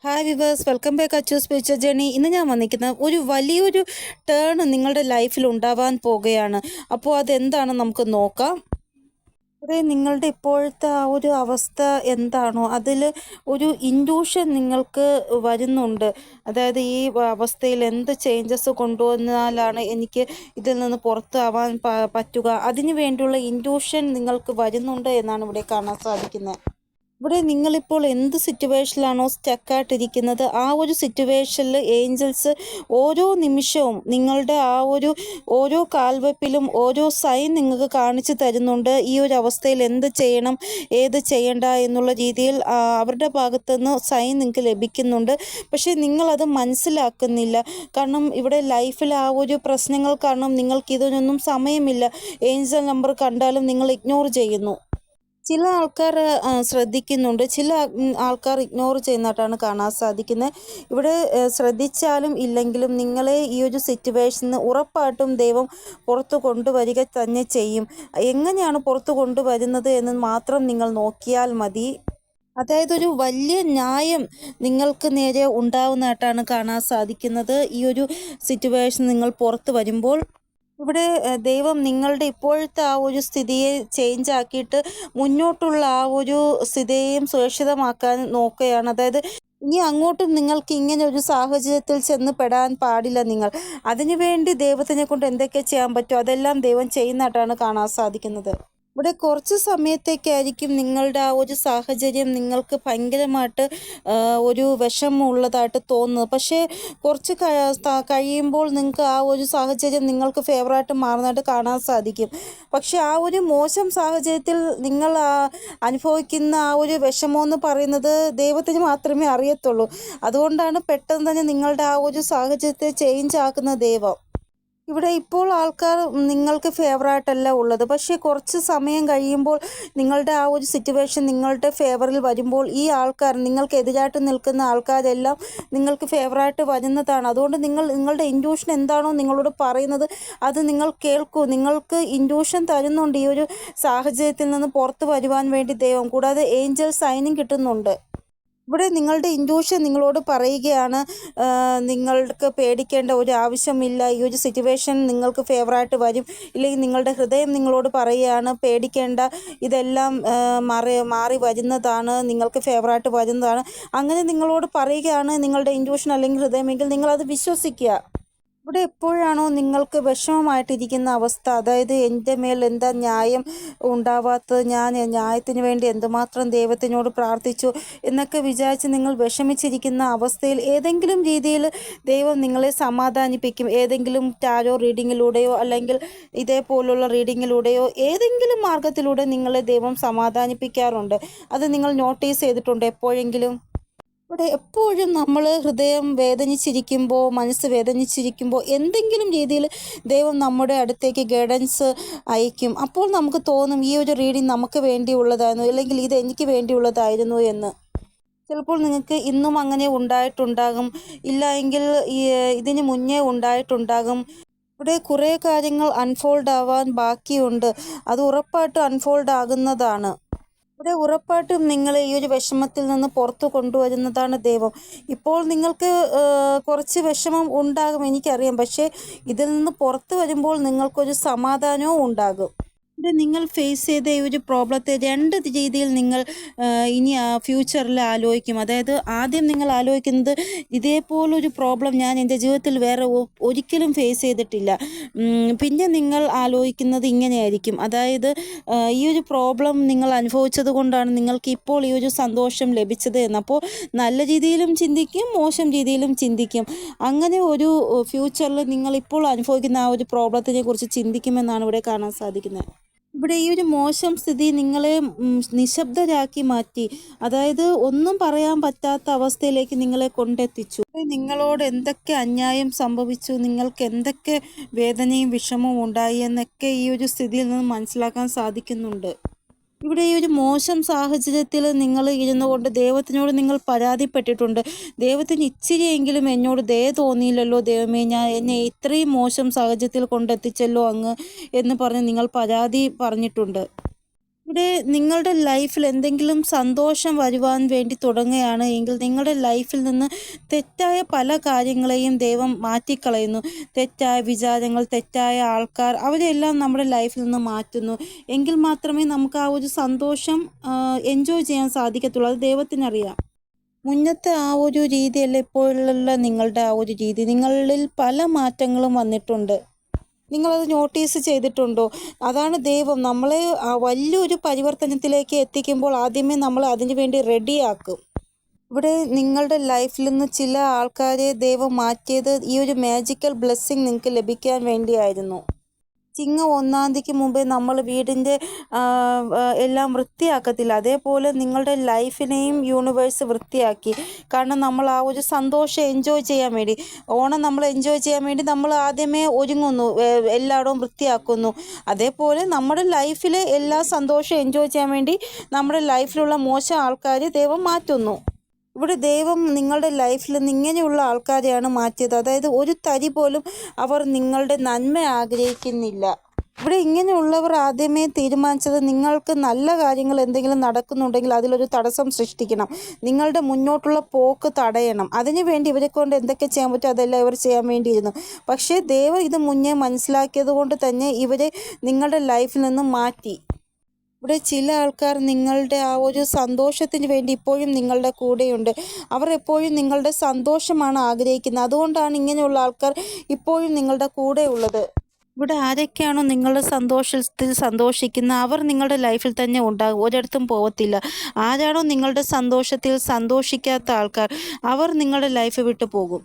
Hi viewers, welcome back Achu spiritual journey. ഇന്ന് ഞാൻ വന്നിരിക്കുന്നത് ഒരു വലിയൊരു ടേൺ നിങ്ങളുടെ ലൈഫിൽ ഉണ്ടാവാൻ പോകുകയാണ്. അപ്പോൾ അതെന്താണ് നമുക്ക് നോക്കാം. ഇവിടെ നിങ്ങളുടെ ഇപ്പോഴത്തെ ആ ഒരു അവസ്ഥ എന്താണോ അതിൽ ഒരു ഇൻഡ്യൂഷൻ നിങ്ങൾക്ക് വരുന്നുണ്ട്. അതായത് ഈ അവസ്ഥയിൽ എന്ത് ചേഞ്ചസ് കൊണ്ടുവന്നാലാണ് എനിക്ക് ഇതിൽ നിന്ന് പുറത്താവാൻ പറ്റുക, അതിനു വേണ്ടിയുള്ള ഇൻഡ്യൂഷൻ നിങ്ങൾക്ക് വരുന്നുണ്ട് എന്നാണ് ഇവിടെ കാണാൻ സാധിക്കുന്നത്. ഇവിടെ നിങ്ങളിപ്പോൾ എന്ത് സിറ്റുവേഷനിലാണോ സ്റ്റക്കായിട്ടിരിക്കുന്നത്, ആ ഒരു സിറ്റുവേഷനിൽ ഏഞ്ചൽസ് ഓരോ നിമിഷവും നിങ്ങളുടെ ആ ഒരു ഓരോ കാൽവെപ്പിലും ഓരോ സൈൻ നിങ്ങൾക്ക് കാണിച്ചു തരുന്നുണ്ട്. ഈ ഒരു അവസ്ഥയിൽ എന്ത് ചെയ്യണം, ഏത് ചെയ്യണ്ട എന്നുള്ള രീതിയിൽ അവരുടെ ഭാഗത്തുനിന്ന് സൈൻ നിങ്ങൾക്ക് ലഭിക്കുന്നുണ്ട്. പക്ഷേ നിങ്ങളത് മനസ്സിലാക്കുന്നില്ല. കാരണം ഇവിടെ ലൈഫിൽ ആ ഒരു പ്രശ്നങ്ങൾ കാരണം നിങ്ങൾക്ക് ഇതിനൊന്നും സമയമില്ല. ഏഞ്ചൽ നമ്പർ കണ്ടാലും നിങ്ങൾ ഇഗ്നോർ ചെയ്യുന്നു. ചില ആൾക്കാർ ശ്രദ്ധിക്കുന്നുണ്ട്, ചില ആൾക്കാർ ഇഗ്നോർ ചെയ്യുന്നതായിട്ടാണ് കാണാൻ സാധിക്കുന്നത്. ഇവിടെ ശ്രദ്ധിച്ചാലും ഇല്ലെങ്കിലും നിങ്ങളെ ഈ ഒരു സിറ്റുവേഷന് ഉറപ്പായിട്ടും ദൈവം പുറത്തു കൊണ്ടുവരിക തന്നെ ചെയ്യും. എങ്ങനെയാണ് പുറത്തു കൊണ്ടുവരുന്നത് എന്ന് മാത്രം നിങ്ങൾ നോക്കിയാൽ മതി. അതായത് ഒരു വലിയ ന്യായം നിങ്ങൾക്ക് നേരെ ഉണ്ടാവുന്നതായിട്ടാണ് കാണാൻ സാധിക്കുന്നത്. ഈ ഒരു സിറ്റുവേഷൻ നിങ്ങൾ പുറത്തു വരുമ്പോൾ ഇവിടെ ദൈവം നിങ്ങളുടെ ഇപ്പോഴത്തെ ആ ഒരു സ്ഥിതിയെ ചേഞ്ച് ആക്കിയിട്ട് മുന്നോട്ടുള്ള ആ ഒരു സ്ഥിതിയെയും സുരക്ഷിതമാക്കാൻ നോക്കുകയാണ്. അതായത് ഇനി അങ്ങോട്ടും നിങ്ങൾക്ക് ഇങ്ങനെ ഒരു സാഹചര്യത്തിൽ ചെന്ന് പെടാൻ പാടില്ല. നിങ്ങൾ അതിനുവേണ്ടി ദൈവത്തിനെ കൊണ്ട് എന്തൊക്കെ ചെയ്യാൻ പറ്റുമോ അതെല്ലാം ദൈവം ചെയ്യുന്നതായിട്ടാണ് കാണാൻ സാധിക്കുന്നത്. ഇവിടെ കുറച്ച് സമയത്തേക്കായിരിക്കും നിങ്ങളുടെ ആ ഒരു സാഹചര്യം നിങ്ങൾക്ക് ഭയങ്കരമായിട്ട് ഒരു വിഷമമുള്ളതായിട്ട് തോന്നുന്നത്. പക്ഷേ കുറച്ച് കഴിയുമ്പോൾ നിങ്ങൾക്ക് ആ ഒരു സാഹചര്യം നിങ്ങൾക്ക് ഫേവറായിട്ട് മാറുന്നതായിട്ട് കാണാൻ സാധിക്കും. പക്ഷേ ആ ഒരു മോശം സാഹചര്യത്തിൽ നിങ്ങൾ അനുഭവിക്കുന്ന ആ ഒരു വിഷമമെന്ന് പറയുന്നത് ദൈവത്തിന് മാത്രമേ അറിയത്തുള്ളൂ. അതുകൊണ്ടാണ് പെട്ടെന്ന് തന്നെ നിങ്ങളുടെ ആ ഒരു സാഹചര്യത്തെ ചേഞ്ച് ആക്കുന്ന ദൈവം. ഇവിടെ ഇപ്പോൾ ആൾക്കാർ നിങ്ങൾക്ക് ഫേവറായിട്ടല്ല ഉള്ളത്. പക്ഷേ കുറച്ച് സമയം കഴിയുമ്പോൾ നിങ്ങളുടെ ആ ഒരു സിറ്റുവേഷൻ നിങ്ങളുടെ ഫേവറിൽ വരുമ്പോൾ ഈ ആൾക്കാർ നിങ്ങൾക്ക് എതിരായിട്ട് നിൽക്കുന്ന ആൾക്കാരെല്ലാം നിങ്ങൾക്ക് ഫേവറായിട്ട് വരുന്നതാണ്. അതുകൊണ്ട് നിങ്ങളുടെ ഇൻഡ്യൂഷൻ എന്താണോ നിങ്ങളോട് പറയുന്നത് അത് നിങ്ങൾ കേൾക്കൂ. നിങ്ങൾക്ക് ഇൻഡ്യൂഷൻ തരുന്നുണ്ട് ഈ ഒരു സാഹചര്യത്തിൽ നിന്ന് പുറത്ത് വരുവാൻ വേണ്ടി ദൈവം. കൂടാതെ ഏഞ്ചൽ സൈനും കിട്ടുന്നുണ്ട്. ഇവിടെ നിങ്ങളുടെ ഇൻഡ്യൂഷൻ നിങ്ങളോട് പറയുകയാണ്, നിങ്ങൾക്ക് പേടിക്കേണ്ട ഒരു ആവശ്യമില്ല, ഈ ഒരു സിറ്റുവേഷൻ നിങ്ങൾക്ക് ഫേവറായിട്ട് വരും. ഇല്ലെങ്കിൽ നിങ്ങളുടെ ഹൃദയം നിങ്ങളോട് പറയുകയാണ് പേടിക്കേണ്ട, ഇതെല്ലാം മാറി വരുന്നതാണ്, നിങ്ങൾക്ക് ഫേവറായിട്ട് വരുന്നതാണ്. അങ്ങനെ നിങ്ങളോട് പറയുകയാണ് നിങ്ങളുടെ ഇൻഡ്യൂഷൻ അല്ലെങ്കിൽ ഹൃദയമെങ്കിൽ നിങ്ങളത് വിശ്വസിക്കുക. ഇവിടെ എപ്പോഴാണോ നിങ്ങൾക്ക് വിഷമമായിട്ടിരിക്കുന്ന അവസ്ഥ, അതായത് എൻ്റെ മേൽ എന്താ ന്യായം ഉണ്ടാവാത്തത്, ഞാൻ ന്യായത്തിന് വേണ്ടി എന്തുമാത്രം ദൈവത്തിനോട് പ്രാർത്ഥിച്ചു എന്നൊക്കെ വിചാരിച്ച് നിങ്ങൾ വിഷമിച്ചിരിക്കുന്ന അവസ്ഥയിൽ ഏതെങ്കിലും രീതിയിൽ ദൈവം നിങ്ങളെ സമാധാനിപ്പിക്കും. ഏതെങ്കിലും ടാരോ റീഡിങ്ങിലൂടെയോ അല്ലെങ്കിൽ ഇതേപോലുള്ള റീഡിങ്ങിലൂടെയോ ഏതെങ്കിലും മാർഗത്തിലൂടെ നിങ്ങളെ ദൈവം സമാധാനിപ്പിക്കാറുണ്ട്. അത് നിങ്ങൾ നോട്ടീസ് ചെയ്തിട്ടുണ്ട് എപ്പോഴെങ്കിലും? ഇവിടെ എപ്പോഴും നമ്മൾ ഹൃദയം വേദനിച്ചിരിക്കുമ്പോൾ, മനസ്സ് വേദനിച്ചിരിക്കുമ്പോൾ എന്തെങ്കിലും രീതിയിൽ ദൈവം നമ്മുടെ അടുത്തേക്ക് ഗൈഡൻസ് അയക്കും. അപ്പോൾ നമുക്ക് തോന്നും ഈ ഒരു റീഡിങ് നമുക്ക് വേണ്ടിയുള്ളതായിരുന്നു, അല്ലെങ്കിൽ ഇത് എനിക്ക് വേണ്ടിയുള്ളതായിരുന്നു എന്ന്. ചിലപ്പോൾ നിങ്ങൾക്ക് ഇന്നും അങ്ങനെ ഉണ്ടായിട്ടുണ്ടാകും, ഇല്ല എങ്കിൽ ഇതിന് മുന്നേ ഉണ്ടായിട്ടുണ്ടാകും. ഇവിടെ കുറേ കാര്യങ്ങൾ അൺഫോൾഡ് ആവാൻ ബാക്കിയുണ്ട്. അത് ഉറപ്പായിട്ടും അൺഫോൾഡ് ആകുന്നതാണ്. ഇവിടെ ഉറപ്പായിട്ടും നിങ്ങളെ ഈ ഒരു വിഷമത്തിൽ നിന്ന് പുറത്തു കൊണ്ടുവരുന്നതാണ് ദൈവം. ഇപ്പോൾ നിങ്ങൾക്ക് കുറച്ച് വിഷമം ഉണ്ടാകും, എനിക്കറിയാം. പക്ഷേ ഇതിൽ നിന്ന് പുറത്തു വരുമ്പോൾ നിങ്ങൾക്കൊരു സമാധാനവും ഉണ്ടാകും. ഇവിടെ നിങ്ങൾ ഫേസ് ചെയ്ത ഈ ഒരു പ്രോബ്ലത്തെ രണ്ട് രീതിയിൽ നിങ്ങൾ ഇനി ഫ്യൂച്ചറിൽ ആലോചിക്കും. അതായത് ആദ്യം നിങ്ങൾ ആലോചിക്കുന്നത് ഇതേപോലൊരു പ്രോബ്ലം ഞാൻ എൻ്റെ ജീവിതത്തിൽ വേറെ ഒരിക്കലും ഫേസ് ചെയ്തിട്ടില്ല. പിന്നെ നിങ്ങൾ ആലോചിക്കുന്നത് ഇങ്ങനെയായിരിക്കും, അതായത് ഈ ഒരു പ്രോബ്ലം നിങ്ങൾ അനുഭവിച്ചത് കൊണ്ടാണ് നിങ്ങൾക്ക് ഇപ്പോൾ ഈ ഒരു സന്തോഷം ലഭിച്ചത് എന്ന്. അപ്പോൾ നല്ല രീതിയിലും ചിന്തിക്കും, മോശം രീതിയിലും ചിന്തിക്കും. അങ്ങനെ ഒരു ഫ്യൂച്ചറിൽ നിങ്ങൾ ഇപ്പോൾ അനുഭവിക്കുന്ന ആ ഒരു പ്രോബ്ലത്തിനെ കുറിച്ച് ചിന്തിക്കുമെന്നാണ് ഇവിടെ കാണാൻ സാധിക്കുന്നത്. ഇവിടെ ഈ ഒരു മോശം സ്ഥിതി നിങ്ങളെ നിശബ്ദരാക്കി മാറ്റി. അതായത് ഒന്നും പറയാൻ പറ്റാത്ത അവസ്ഥയിലേക്ക് നിങ്ങളെ കൊണ്ടെത്തിച്ചു. നിങ്ങളോട് എന്തൊക്കെ അന്യായം സംഭവിച്ചു, നിങ്ങൾക്ക് എന്തൊക്കെ വേദനയും വിഷമവും ഉണ്ടായി എന്നൊക്കെ ഈ ഒരു സ്ഥിതിയിൽ നിന്ന് മനസ്സിലാക്കാൻ സാധിക്കുന്നുണ്ട്. ഇവിടെ ഈ ഒരു മോശം സാഹചര്യത്തിൽ നിങ്ങൾ ഇരുന്നുകൊണ്ട് ദൈവത്തിനോട് നിങ്ങൾ പരാതിപ്പെട്ടിട്ടുണ്ട്. ദൈവത്തിന് ഇച്ചിരിയെങ്കിലും എന്നോട് ദയ തോന്നിയില്ലല്ലോ ദൈവമേ, എന്നെ ഇത്രയും മോശം സാഹചര്യത്തിൽ കൊണ്ടെത്തിച്ചല്ലോ അങ്ങ് എന്ന് പറഞ്ഞ് നിങ്ങൾ പരാതി പറഞ്ഞിട്ടുണ്ട്. ഇവിടെ നിങ്ങളുടെ ലൈഫിൽ എന്തെങ്കിലും സന്തോഷം വരുവാൻ വേണ്ടി തുടങ്ങുകയാണ് എങ്കിൽ നിങ്ങളുടെ ലൈഫിൽ നിന്ന് തെറ്റായ പല കാര്യങ്ങളെയും ദൈവം മാറ്റിക്കളയുന്നു. തെറ്റായ വിചാരങ്ങൾ, തെറ്റായ ആൾക്കാർ, അവരെല്ലാം നമ്മുടെ ലൈഫിൽ നിന്ന് മാറ്റുന്നു. എങ്കിൽ മാത്രമേ നമുക്ക് ആ ഒരു സന്തോഷം എൻജോയ് ചെയ്യാൻ സാധിക്കത്തുള്ളൂ. അത് ദൈവത്തിനറിയാം. മുന്നത്തെ ആ ഒരു രീതിയല്ല ഇപ്പോഴുള്ള നിങ്ങളുടെ ആ ഒരു രീതി. നിങ്ങളിൽ പല മാറ്റങ്ങളും വന്നിട്ടുണ്ട്. നിങ്ങളത് നോട്ടീസ് ചെയ്തിട്ടുണ്ടോ? അതാണ് ദൈവം നമ്മളെ വലിയൊരു പരിവർത്തനത്തിലേക്ക് എത്തിക്കുമ്പോൾ ആദ്യമേ നമ്മൾ അതിനു വേണ്ടി റെഡിയാക്കും. ഇവിടെ നിങ്ങളുടെ ലൈഫിൽ നിന്ന് ചില ആൾക്കാരെ ദൈവം മാറ്റിയത് ഈ ഒരു മാജിക്കൽ ബ്ലെസ്സിങ് നിങ്ങൾക്ക് ലഭിക്കാൻ വേണ്ടിയായിരുന്നു. ചിങ്ങം 1-ാം തീയതിക്ക് മുമ്പേ നമ്മൾ വീടിൻ്റെ എല്ലാം വൃത്തിയാക്കത്തില്ല, അതേപോലെ നിങ്ങളുടെ ലൈഫിനെയും യൂണിവേഴ്സ് വൃത്തിയാക്കി. കാരണം നമ്മൾ ആ ഒരു സന്തോഷം എൻജോയ് ചെയ്യാൻ വേണ്ടി, ഓണം നമ്മൾ എൻജോയ് ചെയ്യാൻ വേണ്ടി നമ്മൾ ആദ്യമേ ഒരുങ്ങുന്നു, എല്ലായിടവും വൃത്തിയാക്കുന്നു. അതേപോലെ നമ്മുടെ ലൈഫിലെ എല്ലാ സന്തോഷം എൻജോയ് ചെയ്യാൻ വേണ്ടി നമ്മുടെ ലൈഫിലുള്ള മോശം ആൾക്കാർ ദൈവം മാറ്റുന്നു. ഇവിടെ ദൈവം നിങ്ങളുടെ ലൈഫിൽ നിന്ന് ഇങ്ങനെയുള്ള ആൾക്കാരെയാണ് മാറ്റിയത്. അതായത് ഒരു തരി പോലും അവർ നിങ്ങളുടെ നന്മ ആഗ്രഹിക്കുന്നില്ല. ഇവിടെ ഇങ്ങനെയുള്ളവർ ആദ്യമേ തീരുമാനിച്ചത് നിങ്ങൾക്ക് നല്ല കാര്യങ്ങൾ എന്തെങ്കിലും നടക്കുന്നുണ്ടെങ്കിൽ അതിലൊരു തടസ്സം സൃഷ്ടിക്കണം, നിങ്ങളുടെ മുന്നോട്ടുള്ള പോക്ക് തടയണം. അതിനുവേണ്ടി ഇവരെ കൊണ്ട് എന്തൊക്കെ ചെയ്യാൻ പറ്റും അതെല്ലാം ഇവർ ചെയ്യാൻ വേണ്ടിയിരുന്നു. പക്ഷേ ദൈവം ഇത് മുന്നേ മനസ്സിലാക്കിയത് കൊണ്ട് തന്നെ ഇവരെ നിങ്ങളുടെ ലൈഫിൽ നിന്ന് മാറ്റി. ഇവിടെ ചില ആൾക്കാർ നിങ്ങളുടെ ആ ഒരു സന്തോഷത്തിന് വേണ്ടി ഇപ്പോഴും നിങ്ങളുടെ കൂടെയുണ്ട്. അവർ എപ്പോഴും നിങ്ങളുടെ സന്തോഷമാണ് ആഗ്രഹിക്കുന്നത്. അതുകൊണ്ടാണ് ഇങ്ങനെയുള്ള ആൾക്കാർ ഇപ്പോഴും നിങ്ങളുടെ കൂടെ ഉള്ളത്. ഇവിടെ ആരൊക്കെയാണോ നിങ്ങളുടെ സന്തോഷത്തിൽ സന്തോഷിക്കുന്നത് അവർ നിങ്ങളുടെ ലൈഫിൽ തന്നെ ഉണ്ടാകും, ഒരിടത്തും പോകത്തില്ല. ആരാണോ നിങ്ങളുടെ സന്തോഷത്തിൽ സന്തോഷിക്കാത്ത ആൾക്കാർ അവർ നിങ്ങളുടെ ലൈഫ് വിട്ടു പോകും.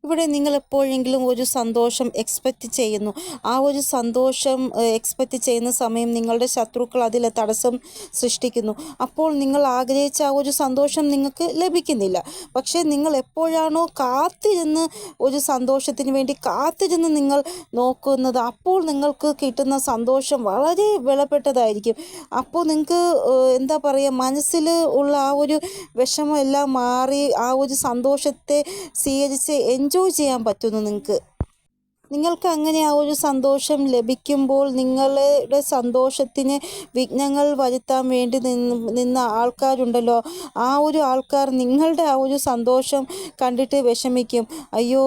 ഇവിടെ നിങ്ങൾ എപ്പോഴെങ്കിലും ഒരു സന്തോഷം എക്സ്പെക്റ്റ് ചെയ്യുന്നു. ആ ഒരു സന്തോഷം എക്സ്പെക്റ്റ് ചെയ്യുന്ന സമയം നിങ്ങളുടെ ശത്രുക്കൾ അതിൽ തടസ്സം സൃഷ്ടിക്കുന്നു. അപ്പോൾ നിങ്ങൾ ആഗ്രഹിച്ച ആ ഒരു സന്തോഷം നിങ്ങൾക്ക് ലഭിക്കുന്നില്ല. പക്ഷേ നിങ്ങൾ എപ്പോഴാണോ കാത്തിരുന്ന് ഒരു സന്തോഷത്തിന് വേണ്ടി കാത്തിരുന്ന് നിങ്ങൾ നോക്കുന്നത്, അപ്പോൾ നിങ്ങൾക്ക് കിട്ടുന്ന സന്തോഷം വളരെ വിലപ്പെട്ടതായിരിക്കും. അപ്പോൾ നിങ്ങൾക്ക് എന്താ പറയുക, മനസ്സിൽ ഉള്ള ആ ഒരു വിഷമം എല്ലാം മാറി ആ ഒരു സന്തോഷത്തെ സ്വീകരിച്ച് എൻജോയ് ചെയ്യാൻ പറ്റുന്നു. നിങ്ങൾക്ക് അങ്ങനെ ആ ഒരു സന്തോഷം ലഭിക്കുമ്പോൾ നിങ്ങളുടെ സന്തോഷത്തിന് വിഘ്നങ്ങൾ വരുത്താൻ വേണ്ടി നിന്ന ആൾക്കാരുണ്ടല്ലോ, ആ ഒരു ആൾക്കാർ നിങ്ങളുടെ ആ ഒരു സന്തോഷം കണ്ടിട്ട് വിഷമിക്കും. അയ്യോ,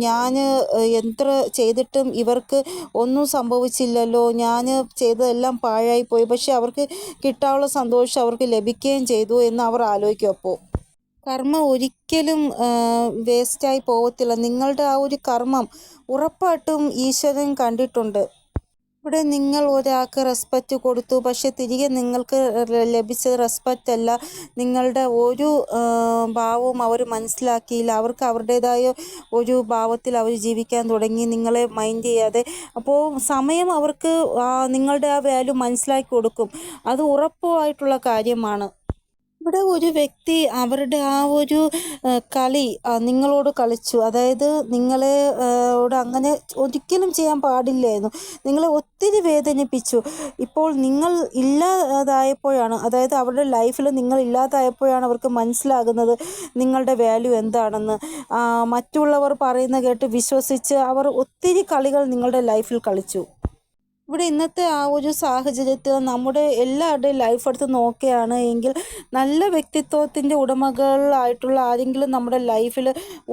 ഞാൻ എത്ര ചെയ്തിട്ടും ഇവർക്ക് ഒന്നും സംഭവിച്ചില്ലല്ലോ, ഞാൻ ചെയ്തതെല്ലാം പാഴായിപ്പോയി. പക്ഷെ അവർക്ക് കിട്ടാനുള്ള സന്തോഷം അവർക്ക് ലഭിക്കുകയും ചെയ്തു എന്ന് അവർ ആലോചിക്കും. അപ്പോൾ കർമ്മം ഒരിക്കലും വേസ്റ്റായി പോകത്തില്ല. നിങ്ങളുടെ ആ ഒരു കർമ്മം ഉറപ്പായിട്ടും ഈശ്വരൻ കണ്ടിട്ടുണ്ട്. ഇവിടെ നിങ്ങൾ ഒരാൾക്ക് റെസ്പെക്റ്റ് കൊടുത്തു, പക്ഷെ തിരികെ നിങ്ങൾക്ക് ലഭിച്ചത് റെസ്പെക്റ്റ് അല്ല. നിങ്ങളുടെ ഒരു ഭാവവും അവർ മനസ്സിലാക്കിയില്ല. അവർക്ക് അവരുടേതായ ഒരു ഭാവത്തിൽ അവർ ജീവിക്കാൻ തുടങ്ങി, നിങ്ങളെ മൈൻഡ് ചെയ്യാതെ. അപ്പോൾ സമയം അവർക്ക് നിങ്ങളുടെ ആ വാല്യൂ മനസ്സിലാക്കി കൊടുക്കും. അത് ഉറപ്പായിട്ടുള്ള കാര്യമാണ്. ഇവിടെ ഒരു വ്യക്തി അവരുടെ ആ ഒരു കളി നിങ്ങളോട് കളിച്ചു. അതായത് നിങ്ങളോട് അങ്ങനെ ഒരിക്കലും ചെയ്യാൻ പാടില്ലായിരുന്നു. നിങ്ങളെ ഒത്തിരി വേദനിപ്പിച്ചു. ഇപ്പോൾ നിങ്ങൾ ഇല്ലാതായപ്പോഴാണ്, അതായത് അവരുടെ ലൈഫിൽ നിങ്ങൾ ഇല്ലാതായപ്പോഴാണ് അവർക്ക് മനസ്സിലാകുന്നത് നിങ്ങളുടെ വാല്യൂ എന്താണെന്ന്. മറ്റുള്ളവർ പറയുന്ന കേട്ട് വിശ്വസിച്ച് അവർ ഒത്തിരി കളികൾ നിങ്ങളുടെ ലൈഫിൽ കളിച്ചു. ഇവിടെ ഇന്നത്തെ ആ ഒരു സാഹചര്യത്തിൽ നമ്മുടെ എല്ലാവരുടെയും ലൈഫ് എടുത്ത് നോക്കുകയാണ് എങ്കിൽ നല്ല വ്യക്തിത്വത്തിൻ്റെ ഉടമകളായിട്ടുള്ള ആരെങ്കിലും നമ്മുടെ ലൈഫിൽ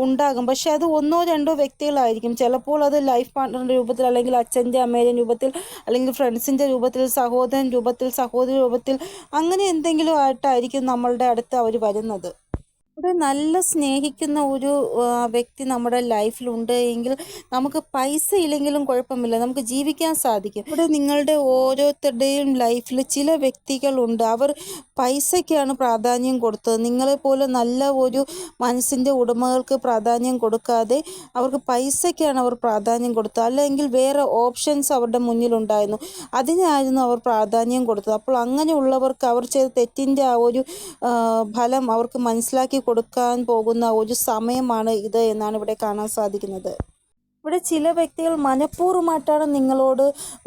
ഉണ്ടാകും. പക്ഷെ അത് 1-2 വ്യക്തികളായിരിക്കും. ചിലപ്പോൾ അത് ലൈഫ് പാർട്ട്ണറിൻ്റെ രൂപത്തിൽ, അല്ലെങ്കിൽ അച്ഛൻ്റെ അമ്മയുടെ രൂപത്തിൽ, അല്ലെങ്കിൽ ഫ്രണ്ട്സിൻ്റെ രൂപത്തിൽ, സഹോദരൻ രൂപത്തിൽ, സഹോദരി രൂപത്തിൽ, അങ്ങനെ എന്തെങ്കിലും ആയിട്ടായിരിക്കും നമ്മളുടെ അടുത്ത് അവർ വരുന്നത്. ഇവിടെ നല്ല സ്നേഹിക്കുന്ന ഒരു വ്യക്തി നമ്മുടെ ലൈഫിലുണ്ട് എങ്കിൽ നമുക്ക് പൈസ ഇല്ലെങ്കിലും കുഴപ്പമില്ല, നമുക്ക് ജീവിക്കാൻ സാധിക്കും. ഇവിടെ നിങ്ങളുടെ ഓരോരുത്തരുടെയും ലൈഫിൽ ചില വ്യക്തികളുണ്ട്, അവർ പൈസയ്ക്കാണ് പ്രാധാന്യം കൊടുത്തത്. നിങ്ങളെപ്പോലെ നല്ല ഒരു മനസ്സിൻ്റെ ഉടമകൾക്ക് പ്രാധാന്യം കൊടുക്കാതെ അവർക്ക് പൈസയ്ക്കാണ് അവർ പ്രാധാന്യം കൊടുത്തത്. അല്ലെങ്കിൽ വേറെ ഓപ്ഷൻസ് അവരുടെ മുന്നിലുണ്ടായിരുന്നു, അതിനായിരുന്നു അവർ പ്രാധാന്യം കൊടുത്തത്. അപ്പോൾ അങ്ങനെയുള്ളവർക്ക് അവർ ചെയ്ത തെറ്റിൻ്റെ ആ ഒരു ഫലം അവർക്ക് മനസ്സിലാക്കി കൊടുക്കാൻ പോകുന്ന ഒരു സമയമാണ് ഇത് എന്നാണ് ഇവിടെ കാണാൻ സാധിക്കുന്നത്. ഇവിടെ ചില വ്യക്തികൾ മനഃപൂർവ്വമായിട്ടാണ് നിങ്ങളോട്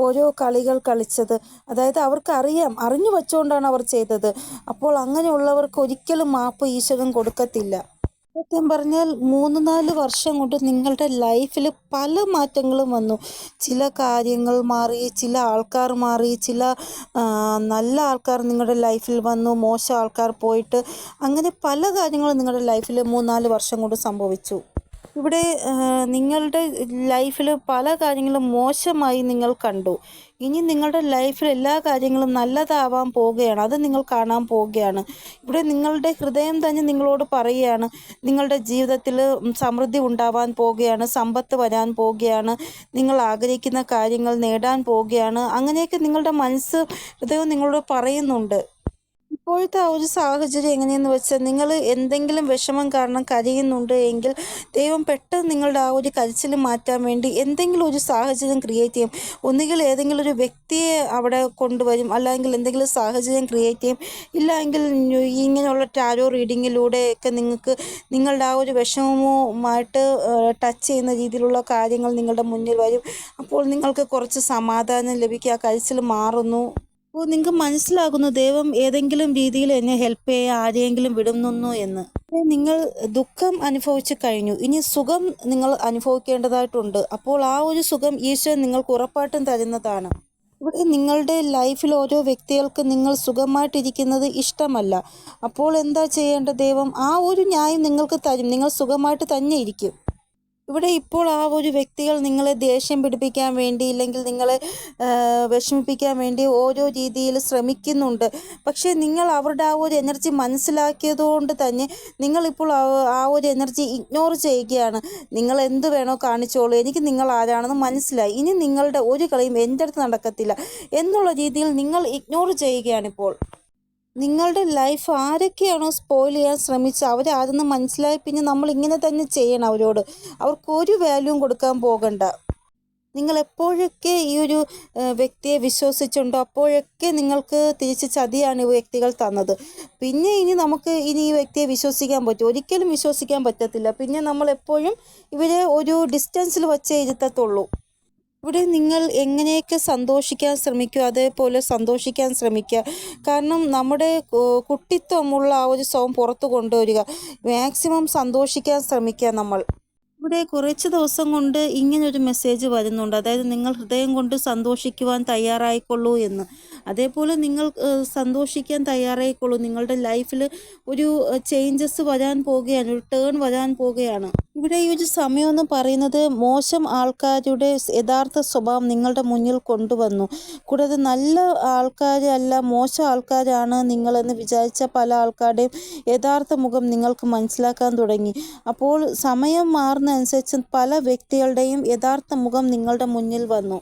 ഓരോ കളികൾ കളിച്ചത്. അതായത് അറിഞ്ഞു വച്ചുകൊണ്ടാണ് അവർ ചെയ്തത്. അപ്പോൾ അങ്ങനെയുള്ളവർക്ക് ഒരിക്കലും മാപ്പ് ഈശ്വരൻ കൊടുക്കത്തില്ല. സത്യം പറഞ്ഞാൽ 3-4 വർഷം കൊണ്ട് നിങ്ങളുടെ ലൈഫിൽ പല മാറ്റങ്ങളും വന്നു. ചില കാര്യങ്ങൾ മാറി, ചില ആൾക്കാർ മാറി, ചില നല്ല ആൾക്കാർ നിങ്ങളുടെ ലൈഫിൽ വന്നു, മോശം ആൾക്കാർ പോയിട്ട്, അങ്ങനെ പല കാര്യങ്ങളും നിങ്ങളുടെ ലൈഫിൽ 3-4 വർഷം കൊണ്ട് സംഭവിച്ചു. ഇവിടെ നിങ്ങളുടെ ലൈഫിൽ പല കാര്യങ്ങളും മോശമായി നിങ്ങൾ കണ്ടു. ഇനി നിങ്ങളുടെ ലൈഫിൽ എല്ലാ കാര്യങ്ങളും നല്ലതാവാൻ പോവുകയാണ്. അത് നിങ്ങൾ കാണാൻ പോവുകയാണ്. ഇവിടെ നിങ്ങളുടെ ഹൃദയം തന്നെ നിങ്ങളോട് പറയുകയാണ്, നിങ്ങളുടെ ജീവിതത്തിൽ സമൃദ്ധി ഉണ്ടാവാൻ പോവുകയാണ്, സമ്പത്ത് വരാൻ പോവുകയാണ്, നിങ്ങൾ ആഗ്രഹിക്കുന്ന കാര്യങ്ങൾ നേടാൻ പോവുകയാണ്. അങ്ങനെയൊക്കെ നിങ്ങളുടെ മനസ്സ് ഹൃദയം നിങ്ങളോട് പറയുന്നുണ്ട്. ഇപ്പോഴത്തെ ആ ഒരു സാഹചര്യം എങ്ങനെയെന്ന് വെച്ചാൽ, നിങ്ങൾ എന്തെങ്കിലും വിഷമം കാരണം കരയുന്നുണ്ട് എങ്കിൽ ദൈവം പെട്ടെന്ന് നിങ്ങളുടെ ആ ഒരു കരച്ചിൽ മാറ്റാൻ വേണ്ടി എന്തെങ്കിലും ഒരു സാഹചര്യം ക്രിയേറ്റ് ചെയ്യും. ഒന്നുകിൽ ഏതെങ്കിലും ഒരു വ്യക്തിയെ അവിടെ കൊണ്ടുവരും, അല്ലെങ്കിൽ എന്തെങ്കിലും സാഹചര്യം ക്രിയേറ്റ് ചെയ്യും. ഇല്ല എങ്കിൽ ഇങ്ങനെയുള്ള ടാരോ റീഡിങ്ങിലൂടെയൊക്കെ നിങ്ങൾക്ക് നിങ്ങളുടെ ആ ഒരു വിഷമവുമായിട്ട് ടച്ച് ചെയ്യുന്ന രീതിയിലുള്ള കാര്യങ്ങൾ നിങ്ങളുടെ മുന്നിൽ വരും. അപ്പോൾ നിങ്ങൾക്ക് കുറച്ച് സമാധാനം ലഭിക്കുക, ആ കരച്ചിൽ മാറുന്നു. അപ്പോൾ നിങ്ങൾക്ക് മനസ്സിലാകുന്നു ദൈവം ഏതെങ്കിലും രീതിയിൽ എന്നെ ഹെൽപ്പ് ചെയ്യാൻ ആരെയെങ്കിലും വിടുന്നു എന്ന്. നിങ്ങൾ ദുഃഖം അനുഭവിച്ചു കഴിഞ്ഞു, ഇനി സുഖം നിങ്ങൾ അനുഭവിക്കേണ്ടതായിട്ടുണ്ട്. അപ്പോൾ ആ ഒരു സുഖം ഈശ്വരൻ നിങ്ങൾക്ക് ഉറപ്പായിട്ടും തരുന്നതാണ്. ഇവിടെ നിങ്ങളുടെ ലൈഫിൽ ഓരോ വ്യക്തികൾക്ക് നിങ്ങൾ സുഖമായിട്ടിരിക്കുന്നത് ഇഷ്ടമല്ല. അപ്പോൾ എന്താ ചെയ്യേണ്ടത്? ദൈവം ആ ഒരു ന്യായം നിങ്ങൾക്ക് തരും, നിങ്ങൾ സുഖമായിട്ട് തന്നെ ഇരിക്കും. ഇവിടെ ഇപ്പോൾ ആ ഒരു വ്യക്തികൾ നിങ്ങളെ ദേഷ്യം പിടിപ്പിക്കാൻ വേണ്ടി, ഇല്ലെങ്കിൽ നിങ്ങളെ വിഷമിപ്പിക്കാൻ വേണ്ടി ഓരോ രീതിയിൽ ശ്രമിക്കുന്നുണ്ട്. പക്ഷേ നിങ്ങൾ അവരുടെ ആ ഒരു എനർജി മനസ്സിലാക്കിയതുകൊണ്ട് തന്നെ നിങ്ങളിപ്പോൾ ആ ഒരു എനർജി ഇഗ്നോർ ചെയ്യുകയാണ്. നിങ്ങൾ എന്ത് വേണോ കാണിച്ചോളൂ, എനിക്ക് നിങ്ങൾ ആരാണെന്ന് മനസ്സിലായി, ഇനി നിങ്ങളുടെ ഒരു കളിയും എൻ്റെ അടുത്ത് നടക്കത്തില്ല എന്നുള്ള രീതിയിൽ നിങ്ങൾ ഇഗ്നോർ ചെയ്യുകയാണിപ്പോൾ. നിങ്ങളുടെ ലൈഫ് ആരൊക്കെയാണോ സ്പോയിൽ ചെയ്യാൻ ശ്രമിച്ചത് അവരാരെന്ന് മനസ്സിലായി പിന്നെ നമ്മൾ ഇങ്ങനെ തന്നെ ചെയ്യണം അവരോട്. അവർക്കൊരു വാല്യൂവും കൊടുക്കാൻ പോകണ്ട. നിങ്ങൾ എപ്പോഴൊക്കെ ഈ ഒരു വ്യക്തിയെ വിശ്വസിച്ചുണ്ടോ അപ്പോഴൊക്കെ നിങ്ങൾക്ക് തിരിച്ച് ചതിയാണ് ഈ വ്യക്തികൾ തന്നത്. പിന്നെ നമുക്ക് ഈ വ്യക്തിയെ വിശ്വസിക്കാൻ പറ്റും? ഒരിക്കലും വിശ്വസിക്കാൻ പറ്റത്തില്ല. പിന്നെ നമ്മൾ എപ്പോഴും ഇവരെ ഒരു ഡിസ്റ്റൻസിൽ വച്ചേ ഇരുത്തത്തുള്ളൂ. ഇവിടെ നിങ്ങൾ എങ്ങനെയൊക്കെ സന്തോഷിക്കാൻ ശ്രമിക്കുക അതേപോലെ സന്തോഷിക്കാൻ ശ്രമിക്കുക. കാരണം നമ്മുടെ കുട്ടിത്വമുള്ള ആ ഒരു സ്വഭാവം പുറത്തു കൊണ്ടുവരിക, മാക്സിമം സന്തോഷിക്കാൻ ശ്രമിക്കുക നമ്മൾ. ഇവിടെ കുറച്ച് ദിവസം കൊണ്ട് ഇങ്ങനൊരു മെസ്സേജ് വരുന്നുണ്ട്, അതായത് നിങ്ങൾ ഹൃദയം കൊണ്ട് സന്തോഷിക്കുവാൻ തയ്യാറായിക്കൊള്ളൂ എന്ന്. അതേപോലെ നിങ്ങൾ സന്തോഷിക്കാൻ തയ്യാറായിക്കൊള്ളൂ. നിങ്ങളുടെ ലൈഫിൽ ഒരു ചേഞ്ചസ് വരാൻ പോവുകയാണ്, ഒരു ടേൺ വരാൻ പോവുകയാണ്. ഇവിടെ ഈ ഒരു സമയം എന്ന് പറയുന്നത് മോശം ആൾക്കാരുടെ യഥാർത്ഥ സ്വഭാവം നിങ്ങളുടെ മുന്നിൽ കൊണ്ടുവന്നു. കൂടാതെ നല്ല ആൾക്കാരല്ല മോശം ആൾക്കാരാണ് നിങ്ങളെന്ന് വിചാരിച്ച പല ആൾക്കാരുടെയും യഥാർത്ഥ മുഖം നിങ്ങൾക്ക് മനസ്സിലാക്കാൻ തുടങ്ങി. അപ്പോൾ സമയം മാറുന്നതനുസരിച്ച് പല വ്യക്തികളുടെയും യഥാർത്ഥ മുഖം നിങ്ങളുടെ മുന്നിൽ വന്നു.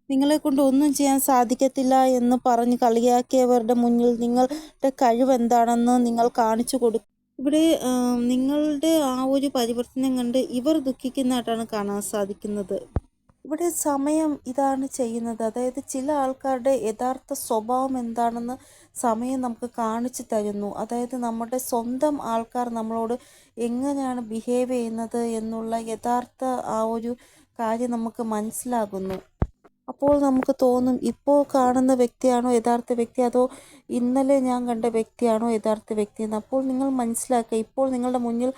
നിങ്ങളെ കൊണ്ട് ഒന്നും ചെയ്യാൻ സാധിക്കത്തില്ല എന്ന് പറഞ്ഞ് കളിയാക്കിയവരുടെ മുന്നിൽ നിങ്ങളുടെ കഴിവെന്താണെന്ന് നിങ്ങൾ കാണിച്ചു കൊടുക്കും. ഇവിടെ നിങ്ങളുടെ ആ ഒരു പരിവർത്തനം കണ്ട് ഇവർ ദുഃഖിക്കുന്നതായിട്ടാണ് കാണാൻ സാധിക്കുന്നത്. ഇവിടെ സമയം ഇതാണ് ചെയ്യുന്നത്, അതായത് ചില ആൾക്കാരുടെ യഥാർത്ഥ സ്വഭാവം എന്താണെന്ന് സമയം നമുക്ക് കാണിച്ചു തരുന്നു. അതായത് നമ്മുടെ സ്വന്തം ആൾക്കാർ നമ്മളോട് എങ്ങനെയാണ് ബിഹേവ് ചെയ്യുന്നത് എന്നുള്ള യഥാർത്ഥ ആ ഒരു കാര്യം നമുക്ക് മനസ്സിലാകുന്നു. അപ്പോൾ നമുക്ക് തോന്നും, ഇപ്പോൾ കാണുന്ന വ്യക്തിയാണോ യഥാർത്ഥ വ്യക്തി, അതോ ഇന്നലെ ഞാൻ കണ്ട വ്യക്തിയാണോ യഥാർത്ഥ വ്യക്തി എന്ന്. അപ്പോൾ നിങ്ങൾ മനസ്സിലാക്കുക, ഇപ്പോൾ നിങ്ങളുടെ മുന്നിൽ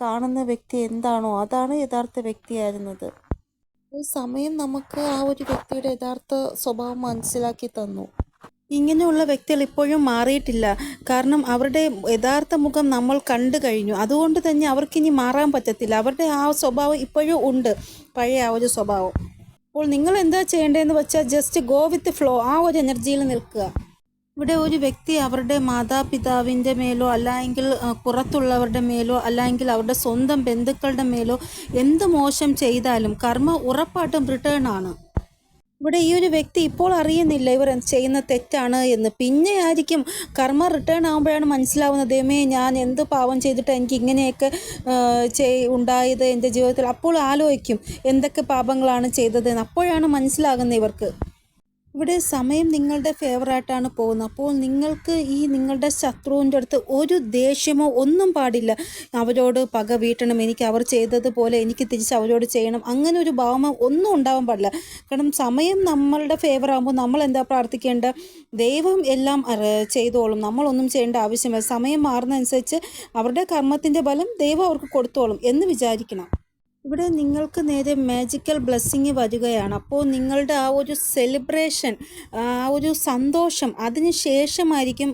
കാണുന്ന വ്യക്തി എന്താണോ അതാണ് യഥാർത്ഥ വ്യക്തിയായിരുന്നത്. സമയം നമുക്ക് ആ ഒരു വ്യക്തിയുടെ യഥാർത്ഥ സ്വഭാവം മനസ്സിലാക്കി തന്നു. ഇങ്ങനെയുള്ള വ്യക്തികൾ ഇപ്പോഴും മാറിയിട്ടില്ല. കാരണം അവരുടെ യഥാർത്ഥ മുഖം നമ്മൾ കണ്ടു കഴിഞ്ഞു. അതുകൊണ്ട് തന്നെ അവർക്കിനി മാറാൻ പറ്റത്തില്ല. അവരുടെ ആ സ്വഭാവം ഇപ്പോഴും ഉണ്ട്, പഴയ ആ ഒരു സ്വഭാവം. അപ്പോൾ നിങ്ങൾ എന്താ ചെയ്യേണ്ടതെന്ന് വെച്ചാൽ ജസ്റ്റ് ഗോ വിത്ത് ഫ്ലോ, ആ ഒരു എനർജിയിൽ നിൽക്കുക. ഇവിടെ ഒരു വ്യക്തി അവരുടെ മാതാപിതാവിൻ്റെ മേലോ അല്ലെങ്കിൽ പുറത്തുള്ളവരുടെ മേലോ അല്ലെങ്കിൽ അവരുടെ സ്വന്തം ബന്ധുക്കളുടെ മേലോ എന്ത് മോശം ചെയ്താലും കർമ്മ ഉറപ്പായിട്ടും റിട്ടേൺ ആണ്. ഇവിടെ ഈ ഒരു വ്യക്തി ഇപ്പോൾ അറിയുന്നില്ല ഇവർ ചെയ്യുന്ന തെറ്റാണ് എന്ന്. പിന്നെ ആയിരിക്കും കർമ്മ റിട്ടേൺ ആകുമ്പോഴാണ് മനസ്സിലാവുന്നത്, ദൈവമേ ഞാൻ എന്ത് പാവം ചെയ്തിട്ട് എനിക്ക് ഇങ്ങനെയൊക്കെ ഉണ്ടായത് എൻ്റെ ജീവിതത്തിൽ. അപ്പോൾ ആലോചിക്കും എന്തൊക്കെ പാപങ്ങളാണ് ചെയ്തതെന്ന്. അപ്പോഴാണ് മനസ്സിലാകുന്നത് ഇവർക്ക്. ഇവിടെ സമയം നിങ്ങളുടെ ഫേവറായിട്ടാണ് പോകുന്നത്. അപ്പോൾ നിങ്ങൾക്ക് ഈ നിങ്ങളുടെ ശത്രുവിൻ്റെ അടുത്ത് ഒരു ദേഷ്യമോ ഒന്നും പാടില്ല. അവരോട് പക വീട്ടണം, എനിക്ക് അവർ ചെയ്തതുപോലെ എനിക്ക് തിരിച്ച് അവരോട് ചെയ്യണം, അങ്ങനെ ഒരു ഭാവമോ ഒന്നും ഉണ്ടാവാൻ പാടില്ല. കാരണം സമയം നമ്മളുടെ ഫേവറാകുമ്പോൾ നമ്മൾ എന്താ പ്രാർത്ഥിക്കേണ്ട? ദൈവം എല്ലാം ചെയ്തോളും, നമ്മളൊന്നും ചെയ്യേണ്ട ആവശ്യമില്ല. സമയം മാറുന്നതനുസരിച്ച് അവരുടെ കർമ്മത്തിൻ്റെ ഫലം ദൈവം അവർക്ക് കൊടുത്തോളും എന്ന് വിചാരിക്കണം. ഇവിടെ നിങ്ങൾക്ക് നേരെ മാജിക്കൽ ബ്ലെസ്സിങ് വരികയാണ്. അപ്പോൾ നിങ്ങളുടെ ആ ഒരു സെലിബ്രേഷൻ, ആ ഒരു സന്തോഷം, അതിന് ശേഷമായിരിക്കും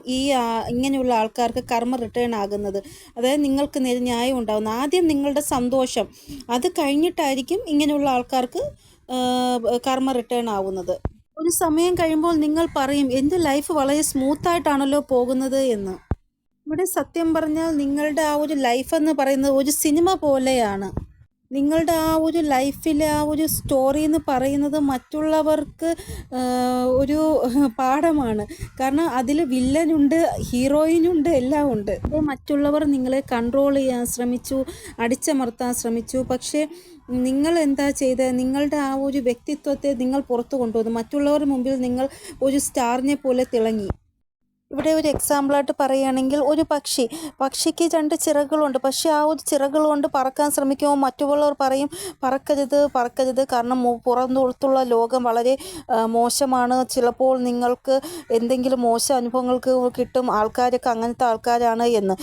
ഇങ്ങനെയുള്ള ആൾക്കാർക്ക് കർമ്മ റിട്ടേൺ ആകുന്നത്. അതായത് നിങ്ങൾക്ക് നേരെ ന്യായം ഉണ്ടാകുന്നത്. ആദ്യം നിങ്ങളുടെ സന്തോഷം, അത് കഴിഞ്ഞിട്ടായിരിക്കും ഇങ്ങനെയുള്ള ആൾക്കാർക്ക് കർമ്മ റിട്ടേൺ ആവുന്നത്. ഒരു സമയം കഴിയുമ്പോൾ നിങ്ങൾ പറയും, എൻ്റെ ലൈഫ് വളരെ സ്മൂത്തായിട്ടാണല്ലോ പോകുന്നത് എന്ന്. ഇവിടെ സത്യം പറഞ്ഞാൽ നിങ്ങളുടെ ആ ഒരു ലൈഫ് എന്ന് പറയുന്നത് ഒരു സിനിമ പോലെയാണ്. നിങ്ങളുടെ ആ ഒരു ലൈഫിലെ ആ ഒരു സ്റ്റോറി എന്ന് പറയുന്നത് മറ്റുള്ളവർക്ക് ഒരു പാഠമാണ്. കാരണം അതിൽ വില്ലനുണ്ട്, ഹീറോയിനുണ്ട്, എല്ലാം ഉണ്ട്. അപ്പോൾ മറ്റുള്ളവർ നിങ്ങളെ കൺട്രോൾ ചെയ്യാൻ ശ്രമിച്ചു, അടിച്ചമർത്താൻ ശ്രമിച്ചു. പക്ഷേ നിങ്ങൾ എന്താ ചെയ്തത്? നിങ്ങളുടെ ആ ഒരു വ്യക്തിത്വത്തെ നിങ്ങൾ പുറത്തു കൊണ്ടുവന്നു. മറ്റുള്ളവരുടെ മുമ്പിൽ നിങ്ങൾ ഒരു സ്റ്റാറിനെ പോലെ തിളങ്ങി. ഇവിടെ ഒരു എക്സാമ്പിളായിട്ട് പറയുകയാണെങ്കിൽ, ഒരു പക്ഷിക്ക് 2 ചിറകുകളുണ്ട്. പക്ഷേ ആ ഒരു ചിറകുകൾ കൊണ്ട് പറക്കാൻ ശ്രമിക്കുമ്പോൾ മറ്റുള്ളവർ പറയും പറക്കരുത്, കാരണം പുറത്തുള്ള ലോകം വളരെ മോശമാണ്, ചിലപ്പോൾ നിങ്ങൾക്ക് എന്തെങ്കിലും മോശം അനുഭവങ്ങൾക്ക് കിട്ടും, ആൾക്കാരൊക്കെ അങ്ങനത്തെ ആൾക്കാരാണ് എന്ന്.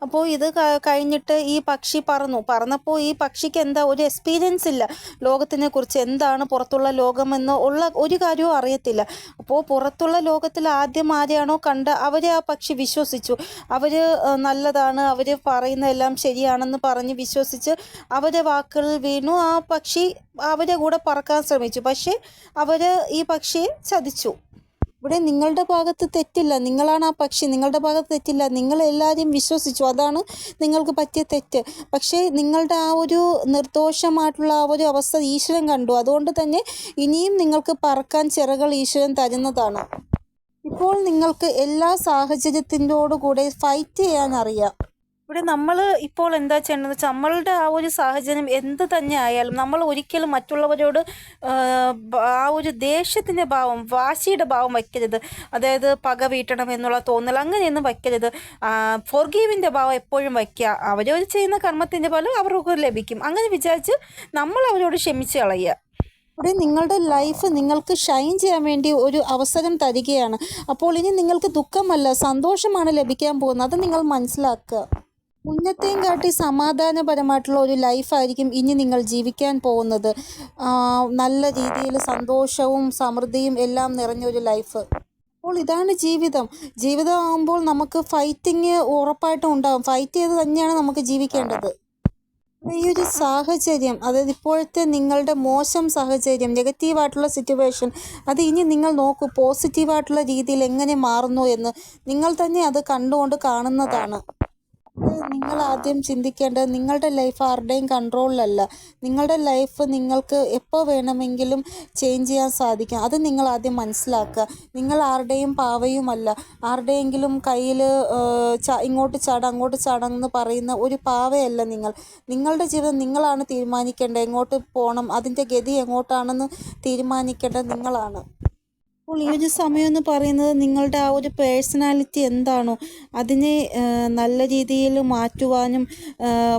അപ്പോൾ ഇത് കഴിഞ്ഞിട്ട് ഈ പക്ഷി പറന്നപ്പോൾ ഈ പക്ഷിക്ക് എന്താ ഒരു എക്സ്പീരിയൻസ് ഇല്ല, ലോകത്തിനെ കുറിച്ച് എന്താണ് പുറത്തുള്ള ലോകമെന്ന് ഉള്ള ഒരു കാര്യവും അറിയത്തില്ല. അപ്പോൾ പുറത്തുള്ള ലോകത്തിൽ ആദ്യം ആരെയാണോ കണ്ട അവരെ ആ പക്ഷി വിശ്വസിച്ചു. അവർ നല്ലതാണ്, അവർ പറയുന്നതെല്ലാം ശരിയാണെന്ന് പറഞ്ഞ് വിശ്വസിച്ച് അവരെ വാക്കുകളിൽ വീണു. ആ പക്ഷി അവരെ കൂടെ പറക്കാൻ ശ്രമിച്ചു. പക്ഷേ ഈ പക്ഷിയെ ചതിച്ചു. ഇവിടെ നിങ്ങളുടെ ഭാഗത്ത് തെറ്റില്ല, നിങ്ങളാണ് ആ പക്ഷി, നിങ്ങളുടെ ഭാഗത്ത് തെറ്റില്ല. നിങ്ങളെല്ലാവരെയും വിശ്വസിച്ചു, അതാണ് നിങ്ങൾക്ക് പറ്റിയ തെറ്റ്. പക്ഷേ നിങ്ങളുടെ ആ ഒരു നിർദോഷമായിട്ടുള്ള ആ ഒരു അവസ്ഥ ഈശ്വരൻ കണ്ടു. അതുകൊണ്ട് തന്നെ ഇനിയും നിങ്ങൾക്ക് പറക്കാൻ ചിറകൾ ഈശ്വരൻ തരുന്നതാണ്. ഇപ്പോൾ നിങ്ങൾക്ക് എല്ലാ സാഹചര്യത്തിനോടുകൂടെ ഫൈറ്റ് ചെയ്യാൻ അറിയാം. ഇവിടെ നമ്മൾ ഇപ്പോൾ എന്താ ചെയ്യേണ്ടതെന്ന് വെച്ചാൽ, നമ്മളുടെ ആ ഒരു സാഹചര്യം എന്ത് തന്നെ ആയാലും നമ്മൾ ഒരിക്കലും മറ്റുള്ളവരോട് ആ ഒരു ദേഷ്യത്തിൻ്റെ ഭാവം, വാശിയുടെ ഭാവം വയ്ക്കരുത്. അതായത് പക വീട്ടണം എന്നുള്ള തോന്നൽ അങ്ങനെയൊന്നും വയ്ക്കരുത്. ഫോർഗീവിൻ്റെ ഭാവം എപ്പോഴും വയ്ക്കുക. അവരവർ ചെയ്യുന്ന കർമ്മത്തിൻ്റെ ഫലം അവർക്ക് ലഭിക്കും, അങ്ങനെ വിചാരിച്ച് നമ്മൾ അവരോട് ക്ഷമിച്ച് കളയുക. ഇവിടെ നിങ്ങളുടെ ലൈഫ് നിങ്ങൾക്ക് ഷൈൻ ചെയ്യാൻ വേണ്ടി ഒരു അവസരം തരികയാണ്. അപ്പോൾ ഇനി നിങ്ങൾക്ക് ദുഃഖമല്ല, സന്തോഷമാണ് ലഭിക്കാൻ പോകുന്നത്. അത് നിങ്ങൾ മനസ്സിലാക്കുക. മുന്നത്തെയും കാട്ടി സമാധാനപരമായിട്ടുള്ള ഒരു ലൈഫായിരിക്കും ഇനി നിങ്ങൾ ജീവിക്കാൻ പോകുന്നത്. നല്ല രീതിയിൽ സന്തോഷവും സമൃദ്ധിയും എല്ലാം നിറഞ്ഞൊരു ലൈഫ്. അപ്പോൾ ഇതാണ് ജീവിതം ആകുമ്പോൾ നമുക്ക് ഫൈറ്റിങ് ഉറപ്പായിട്ടും ഉണ്ടാകും. ഫൈറ്റ് ചെയ്ത് തന്നെയാണ് നമുക്ക് ജീവിക്കേണ്ടത്. ഈ ഒരു സാഹചര്യം, അതായത് ഇപ്പോഴത്തെ നിങ്ങളുടെ മോശം സാഹചര്യം, നെഗറ്റീവായിട്ടുള്ള സിറ്റുവേഷൻ, അത് ഇനി നിങ്ങൾ നോക്കൂ, പോസിറ്റീവായിട്ടുള്ള രീതിയിൽ എങ്ങനെ മാറുന്നു എന്ന് നിങ്ങൾ തന്നെ അത് കണ്ടുകൊണ്ട് കാണുന്നതാണ്. നിങ്ങൾ ആദ്യം ചിന്തിക്കേണ്ടത്, നിങ്ങളുടെ ലൈഫ് ആരുടെയും കൺട്രോളിലല്ല. നിങ്ങളുടെ ലൈഫ് നിങ്ങൾക്ക് എപ്പോൾ വേണമെങ്കിലും ചേഞ്ച് ചെയ്യാൻ സാധിക്കും. അത് നിങ്ങൾ ആദ്യം മനസ്സിലാക്കുക. നിങ്ങൾ ആരുടെയും പാവയുമല്ല, ആരുടെയെങ്കിലും കയ്യിൽ ഇങ്ങോട്ട് ചാടാം അങ്ങോട്ട് ചാടാം എന്ന് പറയുന്ന ഒരു പാവയല്ല നിങ്ങൾ. നിങ്ങളുടെ ജീവിതം നിങ്ങളാണ് തീരുമാനിക്കേണ്ടത്. എങ്ങോട്ട് പോകണം, അതിൻ്റെ ഗതി എങ്ങോട്ടാണെന്ന് തീരുമാനിക്കേണ്ടത് നിങ്ങളാണ്. അപ്പോൾ ഈ ഒരു സമയം എന്ന് പറയുന്നത് നിങ്ങളുടെ ആ ഒരു പേഴ്സണാലിറ്റി എന്താണോ അതിനെ നല്ല രീതിയിൽ മാറ്റുവാനും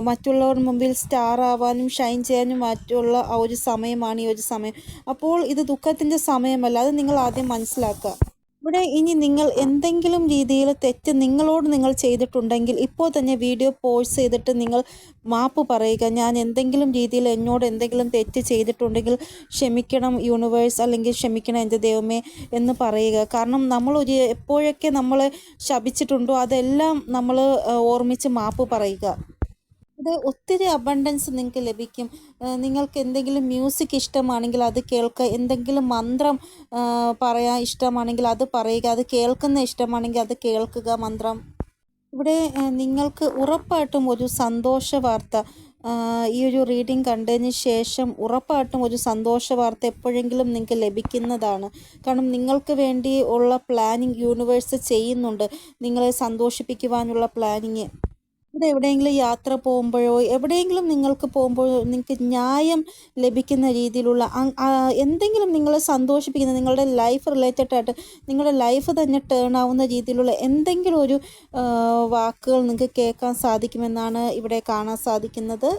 മറ്റുള്ളവരുടെ മുമ്പിൽ സ്റ്റാർ ആവാനും ഷൈൻ ചെയ്യാനും മറ്റുള്ള ആ ഒരു സമയമാണ് ഈ ഒരു സമയം. അപ്പോൾ ഇത് ദുഃഖത്തിൻ്റെ സമയമല്ല, അത് നിങ്ങൾ ആദ്യം മനസ്സിലാക്കുക. ഇവിടെ ഇനി നിങ്ങൾ എന്തെങ്കിലും രീതിയിൽ തെറ്റ് നിങ്ങൾ ചെയ്തിട്ടുണ്ടെങ്കിൽ ഇപ്പോൾ തന്നെ വീഡിയോ പോസ് ചെയ്തിട്ട് നിങ്ങൾ മാപ്പ് പറയുക. ഞാൻ എന്തെങ്കിലും രീതിയിൽ എന്നോട് എന്തെങ്കിലും തെറ്റ് ചെയ്തിട്ടുണ്ടെങ്കിൽ ക്ഷമിക്കണം യൂണിവേഴ്സ്, അല്ലെങ്കിൽ ക്ഷമിക്കണം എൻ്റെ ദൈവമേ എന്ന് പറയുക. കാരണം എപ്പോഴൊക്കെ നമ്മൾ ശപിച്ചിട്ടുണ്ടോ അതെല്ലാം നമ്മൾ ഓർമ്മിച്ച് മാപ്പ് പറയുക. ഇത് ഒത്തിരി അബണ്ടൻസ് നിങ്ങൾക്ക് ലഭിക്കും. നിങ്ങൾക്ക് എന്തെങ്കിലും മ്യൂസിക് ഇഷ്ടമാണെങ്കിൽ അത് കേൾക്കുക, എന്തെങ്കിലും മന്ത്രം പറയാൻ ഇഷ്ടമാണെങ്കിൽ അത് പറയുക, അത് കേൾക്കുന്ന ഇഷ്ടമാണെങ്കിൽ അത് കേൾക്കുക മന്ത്രം. ഇവിടെ നിങ്ങൾക്ക് ഉറപ്പായിട്ടും ഒരു സന്തോഷ വാർത്ത, ഈ ഒരു റീഡിംഗ് കണ്ടതിന് ശേഷം ഉറപ്പായിട്ടും ഒരു സന്തോഷ വാർത്ത എപ്പോഴെങ്കിലും നിങ്ങൾക്ക് ലഭിക്കുന്നതാണ്. കാരണം നിങ്ങൾക്ക് വേണ്ടി ഉള്ള പ്ലാനിങ് യൂണിവേഴ്സ് ചെയ്യുന്നുണ്ട്, നിങ്ങളെ സന്തോഷിപ്പിക്കുവാനുള്ള പ്ലാനിങ്. ഇവിടെ എവിടെയെങ്കിലും യാത്ര പോകുമ്പോഴോ എവിടെയെങ്കിലും നിങ്ങൾക്ക് പോകുമ്പോഴോ നിങ്ങൾക്ക് ന്യായം ലഭിക്കുന്ന രീതിയിലുള്ള എന്തെങ്കിലും നിങ്ങളെ സന്തോഷിപ്പിക്കുന്ന നിങ്ങളുടെ ലൈഫ് റിലേറ്റഡ് ആയിട്ട് നിങ്ങളുടെ ലൈഫ് തന്നെ ടേൺ ആവുന്ന രീതിയിലുള്ള എന്തെങ്കിലും ഒരു വാക്കുകൾ നിങ്ങൾക്ക് കേൾക്കാൻ സാധിക്കുമെന്നാണ് ഇവിടെ കാണാൻ സാധിക്കുന്നത്.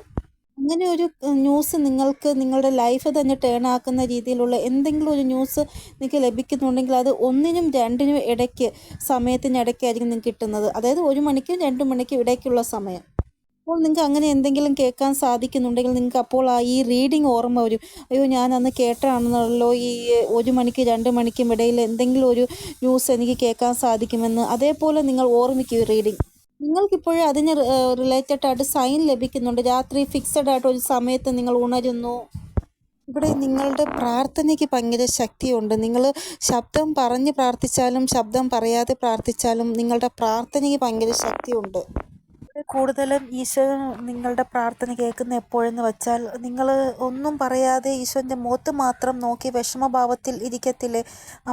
അങ്ങനെ ഒരു ന്യൂസ് നിങ്ങൾക്ക് നിങ്ങളുടെ ലൈഫ് തന്നെ ടേൺ ആക്കുന്ന രീതിയിലുള്ള എന്തെങ്കിലും ഒരു ന്യൂസ് നിങ്ങൾക്ക് ലഭിക്കുന്നുണ്ടെങ്കിൽ അത് 1-നും 2-നും ഇടയ്ക്ക് സമയത്തിനിടയ്ക്കായിരിക്കും നിങ്ങൾക്ക് കിട്ടുന്നത്. അതായത് 1 മണിക്കും 2 മണിക്കും ഇടയ്ക്കുള്ള സമയം. അപ്പോൾ നിങ്ങൾക്ക് അങ്ങനെ എന്തെങ്കിലും കേൾക്കാൻ സാധിക്കുന്നുണ്ടെങ്കിൽ നിങ്ങൾക്ക് അപ്പോൾ ഈ റീഡിങ് ഓർമ്മ വരും. അയ്യോ ഞാൻ അന്ന് കേട്ടതാണെന്നല്ലോ ഈ 1 മണിക്കും 2 മണിക്കും ഇടയിൽ എന്തെങ്കിലും ഒരു ന്യൂസ് എനിക്ക് കേൾക്കാൻ സാധിക്കുമെന്ന്. അതേപോലെ നിങ്ങൾ ഓർമ്മിക്കും ഈ റീഡിങ്. നിങ്ങൾക്കിപ്പോഴും അതിന് റിലേറ്റഡ് ആയിട്ട് സൈൻ ലഭിക്കുന്നുണ്ട്. രാത്രി ഫിക്സഡ് ആയിട്ട് ഒരു സമയത്ത് നിങ്ങൾ ഉണരുന്നു. ഇവിടെ നിങ്ങളുടെ പ്രാർത്ഥനയ്ക്ക് ഭയങ്കര ശക്തിയുണ്ട്. നിങ്ങൾ ശബ്ദം പറഞ്ഞ് പ്രാർത്ഥിച്ചാലും ശബ്ദം പറയാതെ പ്രാർത്ഥിച്ചാലും നിങ്ങളുടെ പ്രാർത്ഥനയ്ക്ക് ഭയങ്കര ശക്തിയുണ്ട്. കൂടുതലും ഈശോ നിങ്ങളുടെ പ്രാർത്ഥന കേൾക്കുന്ന എപ്പോഴെന്ന് വെച്ചാൽ നിങ്ങൾ ഒന്നും പറയാതെ ഈശോൻ്റെ മുഖത്ത് മാത്രം നോക്കി വിഷമഭാവത്തിൽ ഇരിക്കത്തില്ലേ,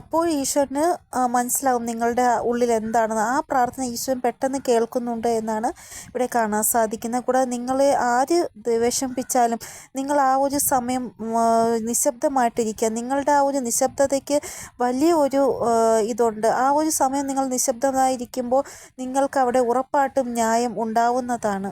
അപ്പോൾ ഈശോന് മനസ്സിലാവും നിങ്ങളുടെ ഉള്ളിൽ എന്താണെന്ന്. ആ പ്രാർത്ഥന ഈശോൻ പെട്ടെന്ന് കേൾക്കുന്നുണ്ട് എന്നാണ് ഇവിടെ കാണാൻ സാധിക്കുന്നത്. കൂടാതെ നിങ്ങളെ ആര് വിഷമിപ്പിച്ചാലും നിങ്ങൾ ആ ഒരു സമയം നിശബ്ദമായിട്ടിരിക്കുക. നിങ്ങളുടെ ആ ഒരു നിശബ്ദതയ്ക്ക് വലിയ ഒരു ഇതുണ്ട്. ആ ഒരു സമയം നിങ്ങൾ നിശബ്ദമായിരിക്കുമ്പോൾ നിങ്ങൾക്ക് അവിടെ ഉറപ്പായിട്ടും ന്യായം ഉണ്ടാവുന്നതാണ്.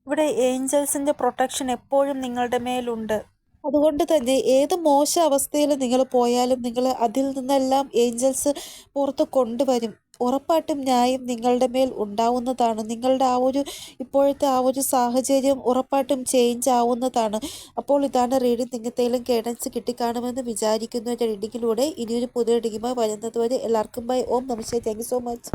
ഇവിടെ ഏഞ്ചൽസിൻ്റെ പ്രൊട്ടക്ഷൻ എപ്പോഴും നിങ്ങളുടെ മേലുണ്ട്. അതുകൊണ്ട് തന്നെ ഏത് മോശ അവസ്ഥയിൽ നിങ്ങൾ പോയാലും നിങ്ങൾ അതിൽ നിന്നെല്ലാം ഏഞ്ചൽസ് പുറത്ത് കൊണ്ടുവരും. ഉറപ്പായിട്ടും ന്യായം നിങ്ങളുടെ മേൽ ഉണ്ടാവുന്നതാണ്. നിങ്ങളുടെ ആ ഒരു ഇപ്പോഴത്തെ ആ ഒരു സാഹചര്യം ഉറപ്പായിട്ടും ചേഞ്ച് ആവുന്നതാണ്. അപ്പോൾ ഇതാണ് റീഡിങ്. നിങ്ങൾക്കേലും ഗൈഡൻസ് കിട്ടിക്കാണുമെന്ന് വിചാരിക്കുന്നു. എൻ്റെ റീഡിങ്ങിലൂടെ ഇനിയൊരു പുതിയ റീഡിങ്ങുമായി വരുന്നത് വരെ എല്ലാവർക്കും bye. Om namaste. Thank you so much.